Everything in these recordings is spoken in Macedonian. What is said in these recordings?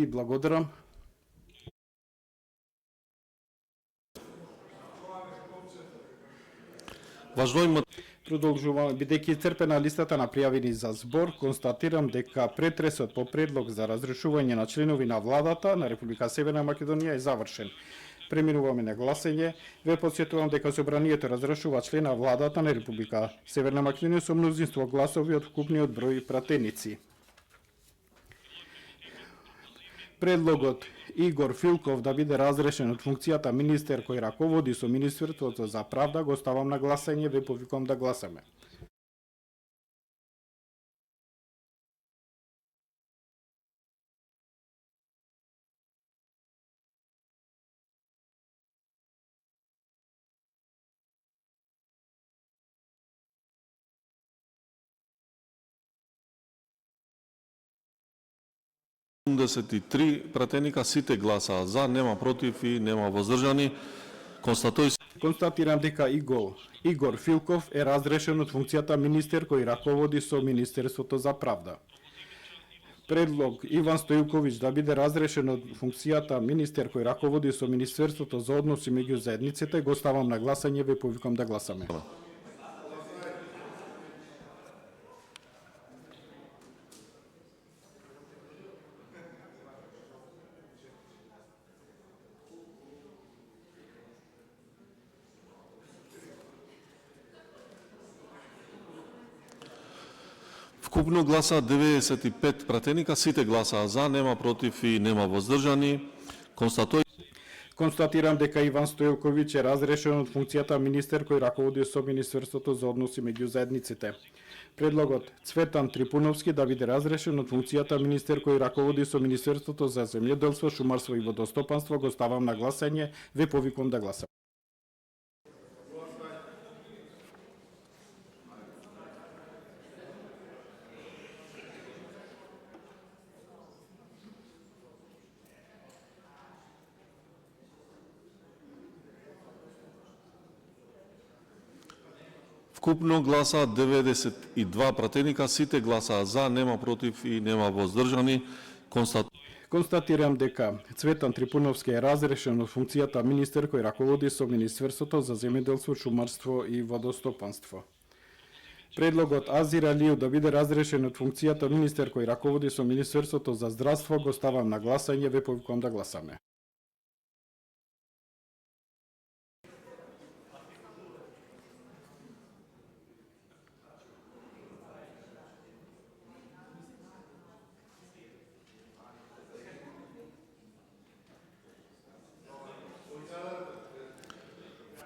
И благодарам. Продолжуваме, бидејќи исцрпена листата на пријавени за збор, констатирам дека претресот по предлог за разрешување на членови на владата на Република Северна Македонија е завршен. Преминуваме на гласање. Ве потсетувам дека собранието разрешува член на владата на Република Северна Македонија со мнозинство гласови од вкупниот број пратеници. Предлогот Игор Филков да биде разрешен од функцијата министер кој раководи со Министерството за правда го ставам на гласање, ве повикувам да гласаме. Пратеника, сите гласаа за, нема против и нема воздржани. Констатирам дека Игор Филков е разрешен од функцијата министер кој раководи со Министерството за правда. Предлог Иван Стојковиќ да биде разрешен од функцијата министер кој раководи со Министерството за односи меѓу заедниците го ставам на гласање, ве повикам да гласаме. Вкупно гласа 95 пратеника, сите гласаа за, нема против и нема воздржани. Констатирам дека Иван Стојковиќ е разрешен од функцијата министер кој раководи со Министерството за односи меѓу заедниците. Предлогот Цветан Трипуновски да биде разрешен од функцијата министер кој раководи со Министерството за земјоделство, шумарство и водостопанство го ставам на гласање, ве повикувам да гласам. Вкупно гласа 92 пратеника, сите гласаа за, нема против и нема воздржани. Констатирам дека Цветан Трипуновски е разрешен од функцијата министер кој раководи со Министерството за земјоделство, шумарство и водостопанство. Предлогот Азир Алиев да биде разрешен од функцијата министер кој раководи со Министерството за здравство го ставам на гласање, ве повикувам да гласаме.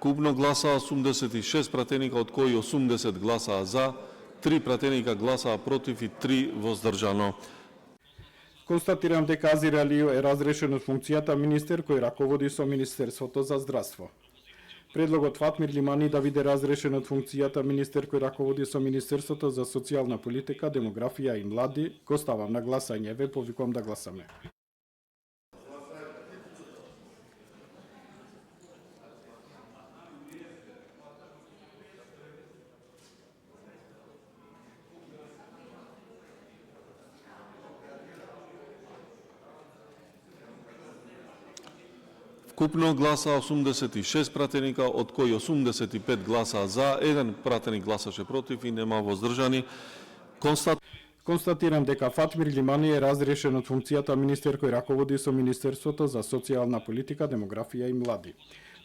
Вкупно гласа 86 пратеника, од кои 80 гласаа за, 3 пратеника гласаа против и 3 воздржано. Констатирам дека Азир Алиев е разрешен од функцијата министер кој раководи со Министерството за здравство. Предлогот Фатмир Лимани да биде разрешен од функцијата министер кој раководи со Министерството за социјална политика, демографија и млади го ставам на гласање, ве повикувам да гласаме. Вкупно гласа 86 пратеника, од кои 85 гласа за, 1 пратеник гласаше против и нема воздржани. Констатирам дека Фатмир Лимани е разрешен од функцијата министер кој раководи со Министерството за социјална политика, демографија и млади.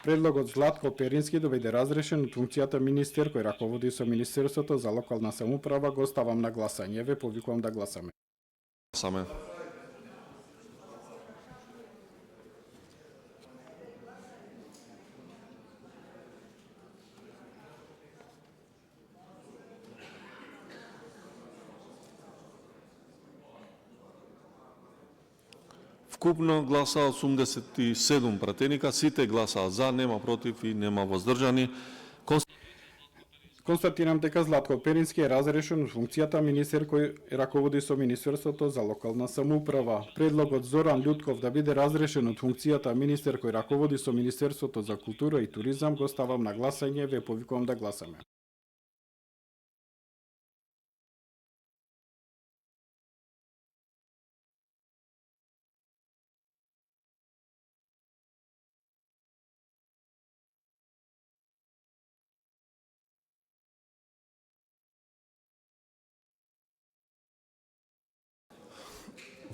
Предлогот Златко Перински да биде разрешен од функцијата министер кој раководи со Министерството за локална самоуправа го ставам на гласање, ве повикувам да гласаме. Вкупно гласа 87 пратеника, сите гласаа за, нема против и нема воздржани. Констатирам дека Златко Перински е разрешен од функцијата министер кој раководи со Министерството за локална самоуправа. Предлогот Зоран Љутков да биде разрешен од функцијата министер кој раководи со Министерството за култура и туризам го ставам на гласање, ве повикувам да гласаме.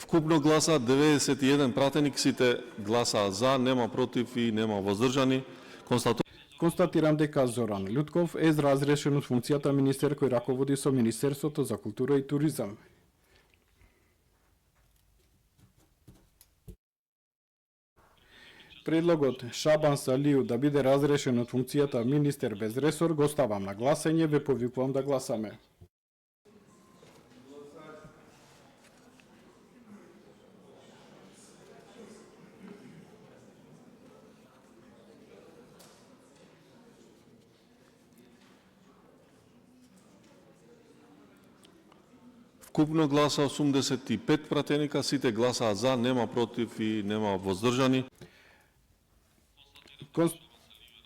Вкупно гласа 91 пратеник, сите гласаа за, нема против и нема воздржани. Констатирам дека Зоран Лутков е разрешен од функцијата министер кој раководи со Министерството за култура и туризам. Предлогот Шабан Салиу да биде разрешен од функцијата министер без ресор го ставам на гласање, ве повикувам да гласаме. Вкупно гласа 85 пратеника, сите гласаа за, нема против и нема воздржани.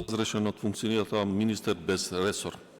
Разрешен од функцијата министер без ресор.